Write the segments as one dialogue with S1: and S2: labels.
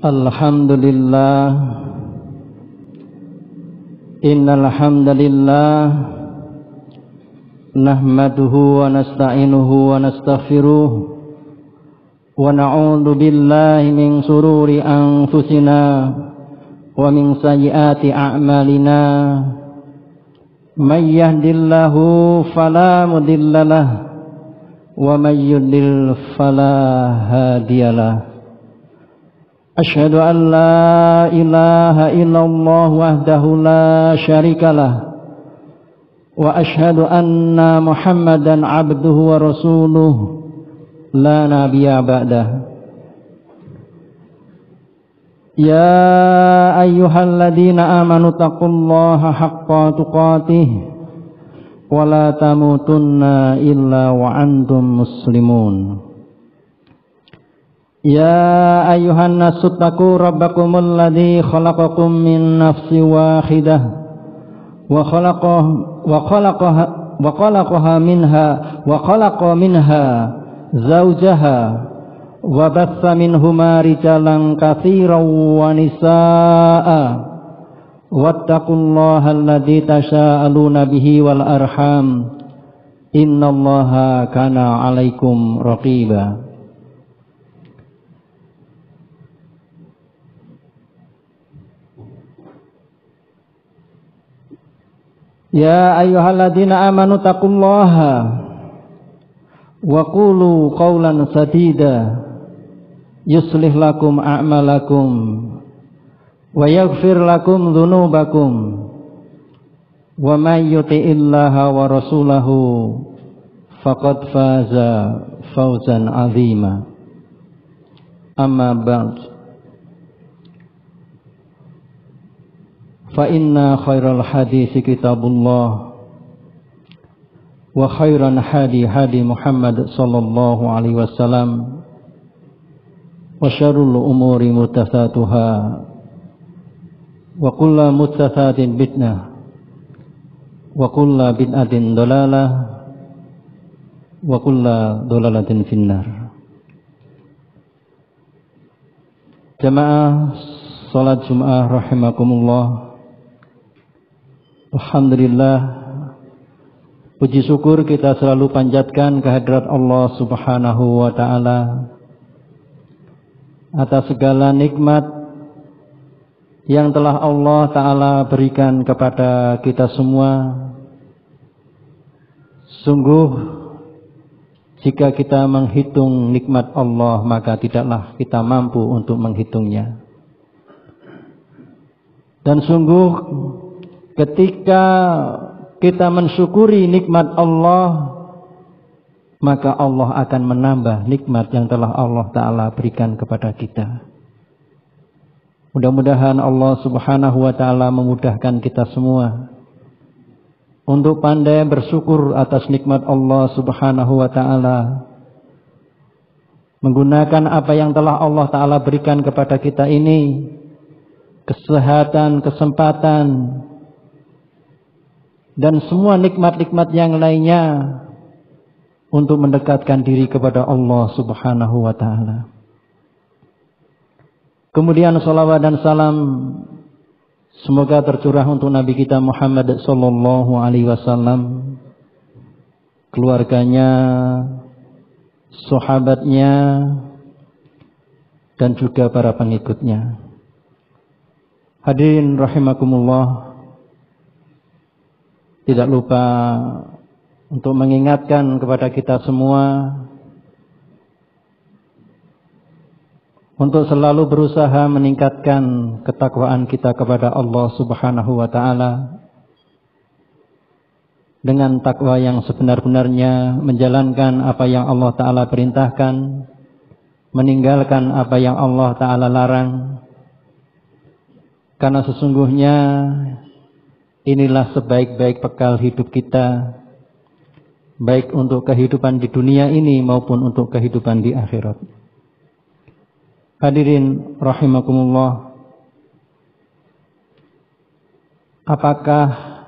S1: Alhamdulillah, innal hamdalillah nahmaduhu wa nasta'inuhu wa nastaghfiruh wa na'udzu billahi min shururi anfusina wa min sayyiati a'malina. May yahdihillahu fala mudhillalah wa may yudlil fala hadiyalah. Asyhadu an la ilaha illallah wahdahu la syarikalah wa asyhadu anna Muhammadan abduhu wa rasuluh la nabiyya ba'dah. Ya ayyuhalladzina amanu taqullaha haqqa tuqatih wa la tamutunna illa wa antum muslimun. Ya ayyuhan nasu taqu rabbakumul ladzi khalaqakum min nafsin wahidah wa khalaqa minha zawjaha wa batha minhuma rijalan katsiran wa nisaa'a wattaqullaha alladzi tasaaluna bihi wal arham innallaha kana 'alaikum raqiba. Ya ayyuhalladzina amanu taqullaha wa qulu qawlan sadida yuslih lakum a'malakum wa yaghfir lakum dhunubakum wa may yuti'illaha wa rasulahu faqad faza fawzan 'azima. Amma ba'd. Fa inna khairal hadisi kitabullah wa khairan hadi Muhammad sallallahu alaihi wasallam wa syarrul umuri muhdatsatuha wa kullu muhdatsatin bid'ah wa kullu bid'atin dhalalah wa kullu dhalalatin finnar. Jamaah salat Jumat rahimakumullah. Alhamdulillah, puji syukur kita selalu panjatkan kehadirat Allah Subhanahu wa ta'ala atas segala nikmat yang telah Allah ta'ala berikan kepada kita semua. Sungguh jika kita menghitung nikmat Allah maka tidaklah kita mampu untuk menghitungnya. Dan sungguh ketika kita mensyukuri nikmat Allah, maka Allah akan menambah nikmat yang telah Allah Ta'ala berikan kepada kita. Mudah-mudahan Allah Subhanahu wa Ta'ala memudahkan kita semua untuk pandai bersyukur atas nikmat Allah Subhanahu wa Ta'ala, menggunakan apa yang telah Allah Ta'ala berikan kepada kita ini, kesehatan, kesempatan, dan semua nikmat-nikmat yang lainnya untuk mendekatkan diri kepada Allah Subhanahu wa ta'ala. Kemudian salawat dan salam semoga tercurah untuk Nabi kita Muhammad sallallahu alaihi wasallam, keluarganya, sahabatnya, dan juga para pengikutnya. Hadirin rahimakumullah, tidak lupa untuk mengingatkan kepada kita semua untuk selalu berusaha meningkatkan ketakwaan kita kepada Allah Subhanahu wa ta'ala dengan takwa yang sebenar-benarnya, menjalankan apa yang Allah ta'ala perintahkan, meninggalkan apa yang Allah ta'ala larang, karena sesungguhnya inilah sebaik-baik bekal hidup kita, baik untuk kehidupan di dunia ini maupun untuk kehidupan di akhirat. Hadirin rahimakumullah, apakah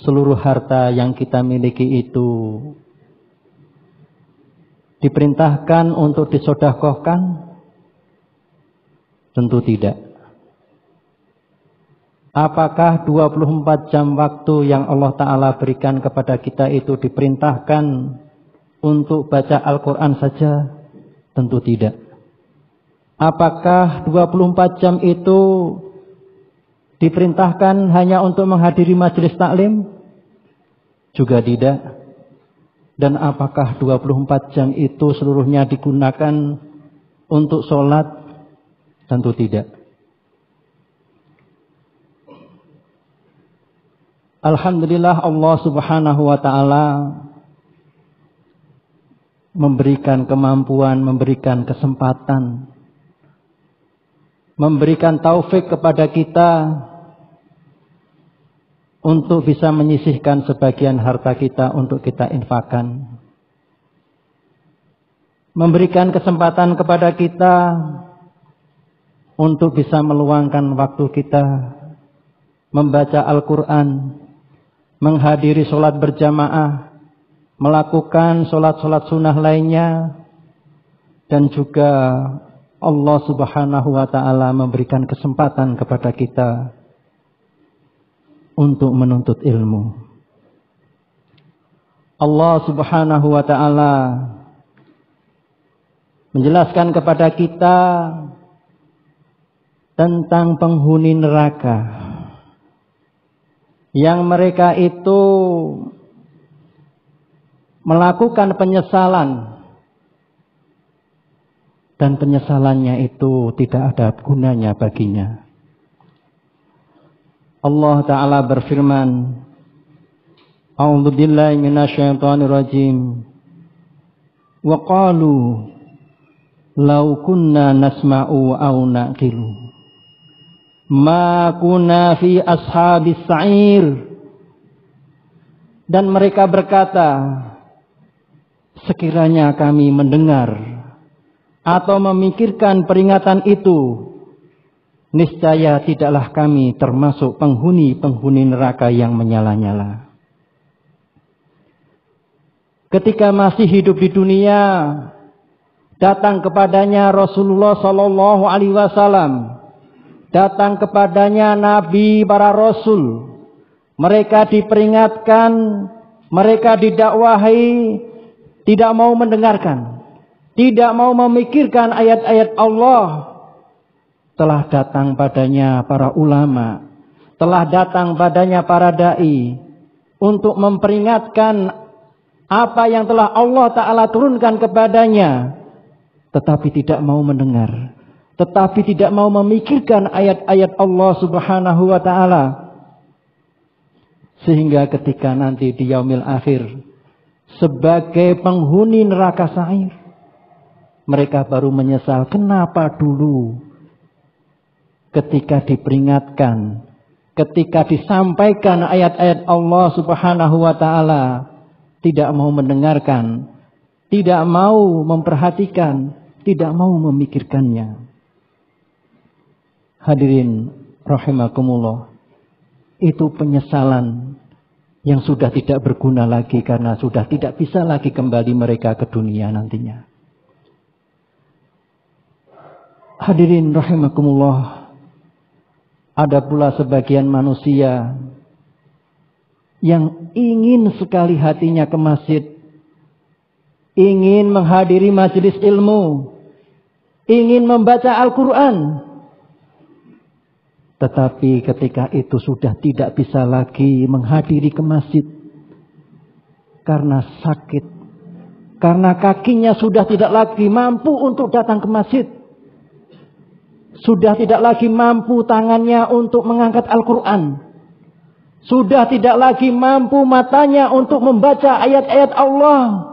S1: seluruh harta yang kita miliki itu diperintahkan untuk disedekahkan Tentu tidak. Apakah 24 jam waktu yang Allah Ta'ala berikan kepada kita itu diperintahkan untuk baca Al-Quran saja? Tentu tidak. Apakah 24 jam itu diperintahkan hanya untuk menghadiri majelis taklim? Juga tidak. Dan apakah 24 jam itu seluruhnya digunakan untuk sholat? Tentu tidak. Alhamdulillah Allah Subhanahu wa ta'ala memberikan kemampuan, memberikan kesempatan, memberikan taufik kepada kita untuk bisa menyisihkan sebagian harta kita untuk kita infakkan. Memberikan kesempatan kepada kita untuk bisa meluangkan waktu kita membaca Al-Quran, menghadiri sholat berjamaah, melakukan sholat-sholat sunnah lainnya, dan juga Allah Subhanahu wa ta'ala memberikan kesempatan kepada kita untuk menuntut ilmu. Allah Subhanahu wa ta'ala menjelaskan kepada kita tentang penghuni neraka yang mereka itu melakukan penyesalan, dan penyesalannya itu tidak ada gunanya baginya. Allah Ta'ala berfirman, A'udzu billahi minasyaitonir rajim. Wa qalu law kunna nasma'u aw naqilu ma kunna fi ashabis sa'ir. Dan mereka berkata, sekiranya kami mendengar atau memikirkan peringatan itu, niscaya tidaklah kami termasuk penghuni-penghuni neraka yang menyala-nyala. Ketika masih hidup di dunia, datang kepadanya Rasulullah Sallallahu Alaihi Wasallam, datang kepadanya Nabi, para Rasul. Mereka diperingatkan, mereka didakwahi, tidak mau mendengarkan, tidak mau memikirkan ayat-ayat Allah. Telah datang padanya para ulama, telah datang padanya para dai untuk memperingatkan apa yang telah Allah Ta'ala turunkan kepadanya, tetapi tidak mau mendengar, tetapi tidak mau memikirkan ayat-ayat Allah Subhanahu wa Ta'ala. Sehingga ketika nanti di yaumil akhir sebagai penghuni neraka sa'ir, mereka baru menyesal, kenapa dulu ketika diperingatkan, ketika disampaikan ayat-ayat Allah Subhanahu wa Ta'ala, tidak mau mendengarkan, tidak mau memperhatikan, tidak mau memikirkannya. Hadirin rahimakumullah, itu penyesalan yang sudah tidak berguna lagi, karena sudah tidak bisa lagi kembali mereka ke dunia nantinya. Hadirin rahimakumullah, ada pula sebagian manusia yang ingin sekali hatinya ke masjid, ingin menghadiri majelis ilmu, ingin membaca Al-Quran. Tetapi ketika itu sudah tidak bisa lagi menghadiri ke masjid karena sakit, karena kakinya sudah tidak lagi mampu untuk datang ke masjid, sudah tidak lagi mampu tangannya untuk mengangkat Al-Quran, sudah tidak lagi mampu matanya untuk membaca ayat-ayat Allah.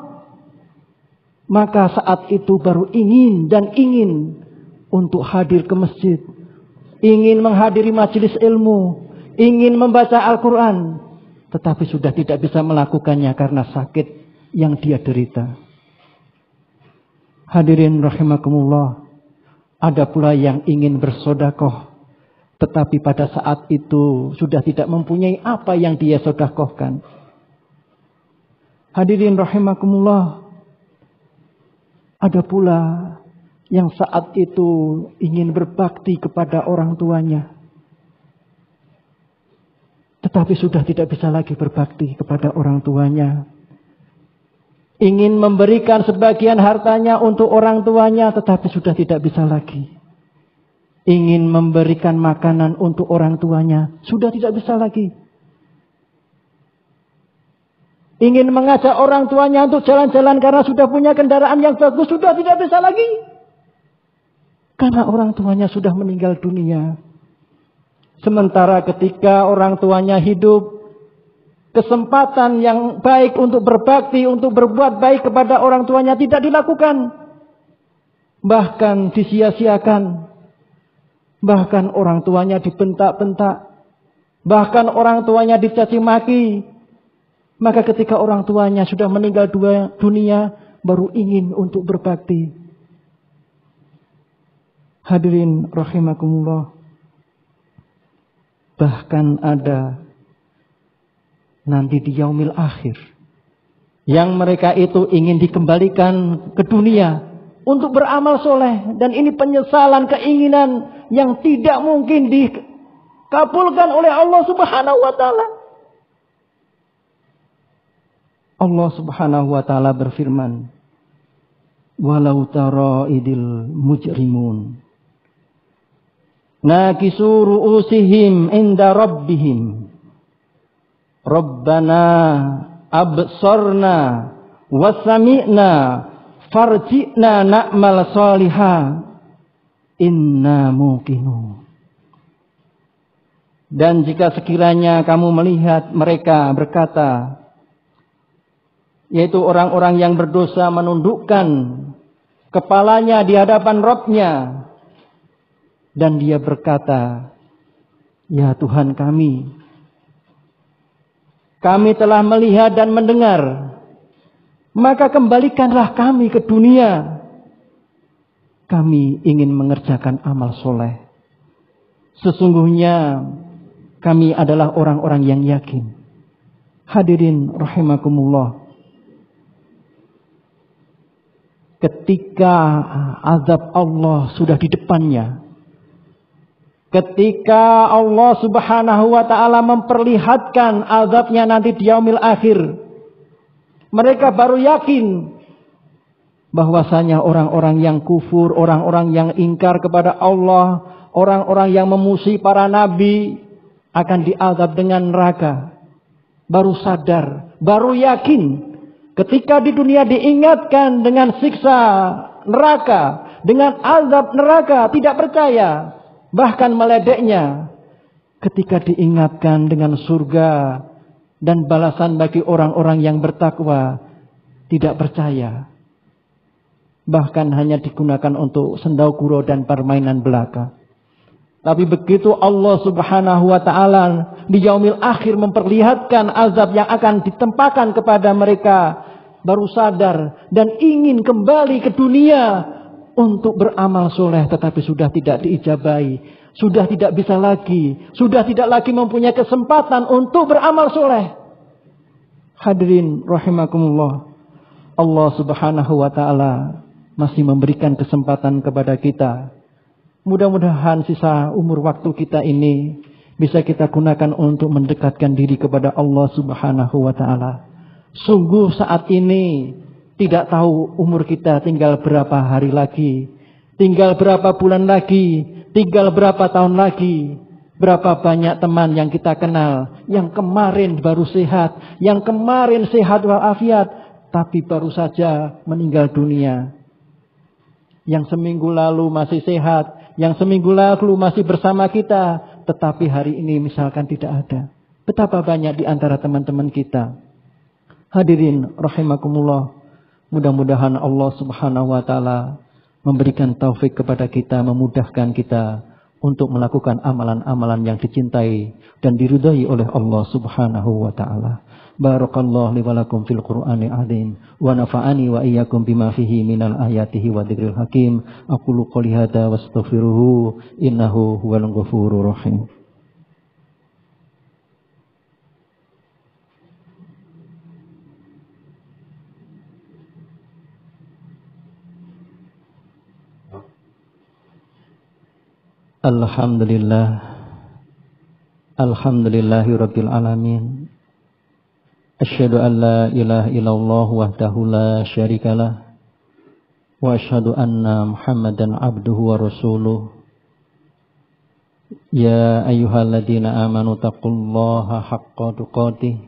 S1: Maka saat itu baru ingin dan ingin untuk hadir ke masjid, ingin menghadiri majelis ilmu, ingin membaca Al-Quran, tetapi sudah tidak bisa melakukannya karena sakit yang dia derita. Hadirin rahimakumullah, ada pula yang ingin bersodakoh, tetapi pada saat itu sudah tidak mempunyai apa yang dia sodakohkan. Hadirin rahimakumullah, ada pula yang saat itu ingin berbakti kepada orang tuanya, tetapi sudah tidak bisa lagi berbakti kepada orang tuanya. Ingin memberikan sebagian hartanya untuk orang tuanya, tetapi sudah tidak bisa lagi. Ingin memberikan makanan untuk orang tuanya, sudah tidak bisa lagi. Ingin mengajak orang tuanya untuk jalan-jalan karena sudah punya kendaraan yang bagus, sudah tidak bisa lagi. Karena orang tuanya sudah meninggal dunia. Sementara ketika orang tuanya hidup, kesempatan yang baik untuk berbakti, untuk berbuat baik kepada orang tuanya tidak dilakukan. Bahkan disia-siakan. Bahkan orang tuanya dibentak-bentak. Bahkan orang tuanya dicaci maki. Maka ketika orang tuanya sudah meninggal dunia, baru ingin untuk berbakti. Hadirin rahimakumullah. Bahkan ada nanti di yaumil akhir yang mereka itu ingin dikembalikan ke dunia untuk beramal soleh. Dan ini penyesalan, keinginan yang tidak mungkin dikabulkan oleh Allah subhanahu wa ta'ala. Allah subhanahu wa ta'ala berfirman, walau tara idil mujrimun nakisu ru'usihim inda rabbihim Rabbana absorna wasami'na farji'na na'mal salihah inna muqinun. Dan jika sekiranya kamu melihat mereka berkata, yaitu orang-orang yang berdosa menundukkan kepalanya di hadapan Rabb-nya, dan dia berkata, ya Tuhan kami telah melihat dan mendengar, maka kembalikanlah kami ke dunia. Kami ingin mengerjakan amal soleh. Sesungguhnya kami adalah orang-orang yang yakin. Hadirin rahimakumullah. Ketika azab Allah sudah di depannya, ketika Allah subhanahu wa ta'ala memperlihatkan azabnya nanti di yaumil akhir, mereka baru yakin bahwasanya orang-orang yang kufur, orang-orang yang ingkar kepada Allah, orang-orang yang memusuhi para nabi akan diazab dengan neraka. Baru sadar, baru yakin. Ketika di dunia diingatkan dengan siksa neraka, dengan azab neraka, tidak percaya. Bahkan meledeknya. Ketika diingatkan dengan surga dan balasan bagi orang-orang yang bertakwa, tidak percaya. Bahkan hanya digunakan untuk sendau gurau dan permainan belaka. Tapi begitu Allah subhanahu wa ta'ala di yaumil akhir memperlihatkan azab yang akan ditempakan kepada mereka, baru sadar dan ingin kembali ke dunia untuk beramal soleh, tetapi sudah tidak diijabahi, sudah tidak bisa lagi, sudah tidak lagi mempunyai kesempatan untuk beramal soleh. Hadirin rahimakumullah, Allah subhanahu wa ta'ala masih memberikan kesempatan kepada kita. Mudah-mudahan sisa umur waktu kita ini bisa kita gunakan untuk mendekatkan diri kepada Allah subhanahu wa ta'ala. Sungguh saat ini tidak tahu umur kita tinggal berapa hari lagi, tinggal berapa bulan lagi, tinggal berapa tahun lagi. Berapa banyak teman yang kita kenal, yang kemarin baru sehat, yang kemarin sehat walafiat, tapi baru saja meninggal dunia. Yang seminggu lalu masih sehat, yang seminggu lalu masih bersama kita, tetapi hari ini misalkan tidak ada. Betapa banyak di antara teman-teman kita. Hadirin rahimakumullah, mudah-mudahan Allah subhanahu wa ta'ala memberikan taufik kepada kita, memudahkan kita untuk melakukan amalan-amalan yang dicintai dan diridhai oleh Allah subhanahu wa ta'ala. Barakallahu li wa lakum fil Qur'anil azim wa nafa'ani wa iyyakum bima fihi minal ayatihi wa dzikril hakim. Aqulu qouli hadza wastaghfiruhu innahu huwal ghafurur rahim. Alhamdulillah. Alhamdulillahi rabbil alamin. Asyhadu an la ilaha illallah wahdahu la syarikalah. Wa asyhadu anna Muhammadan abduhu wa rasuluh. Ya ayyuhalladzina amanu taqullaha haqqa tuqatih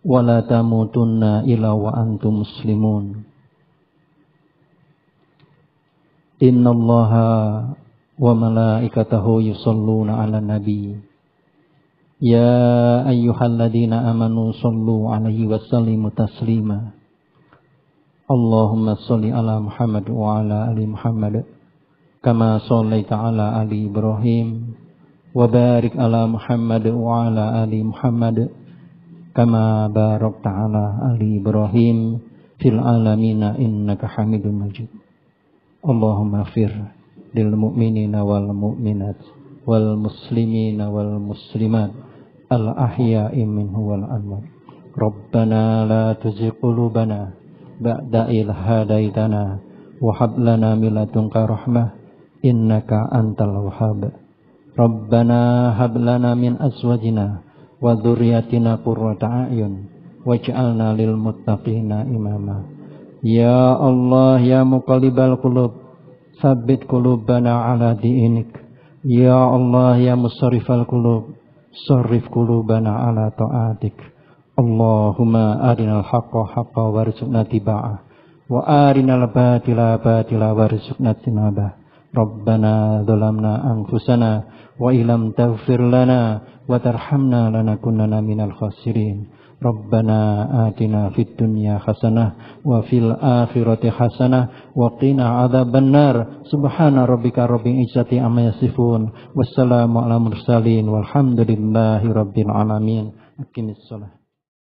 S1: wa la tamutunna illa wa antum muslimun. Innallaha wa malaikatahu yusholluna 'alan nabi. Ya ayyuhalladzina amanu shallu 'alaihi wa sallimu taslima. Allahumma shalli 'ala Muhammad wa 'ala ali Muhammad kama shallaita 'ala ali Ibrahim wa barik 'ala Muhammad wa 'ala ali Muhammad kama barakta 'ala ali Ibrahim fil 'alamin innaka Hamidum Majid. Allahumma ighfir lil mu'minina wal mu'minat wal muslimina wal muslimat al ahya'i minhu wal amwat. Rabbana la tuzigh qulubana ba'da idh hadaitana wa hab lana min ladunka rahmah innaka antal wahhab. Rabbana hab lana min azwajina wa dzurriyyatina qurrata a'yun waj'alna lil muttaqina imama. Ya Allah ya muqallibal qulub tsabbit qulubana ala dinik. Ya Allah ya musarrifal qulub sarrif qulubana ala ta'atik. Allahumma arinal haqqa haqqa warzuqna tiba'ah wa arinal batila batila warzuqna tinabah. Rabbana zalamna anfusana wa illam taghfir lana wa tarhamna lanakunanna minal khasirin. Rabbana atina fid dunya hasanah wa fil akhirati hasanah wa qina adzabannar. Subhana rabbika rabbil izzati amma yasifun. Wassalamu ala mursalin walhamdulillahi rabbil alamin. Aqimissalah.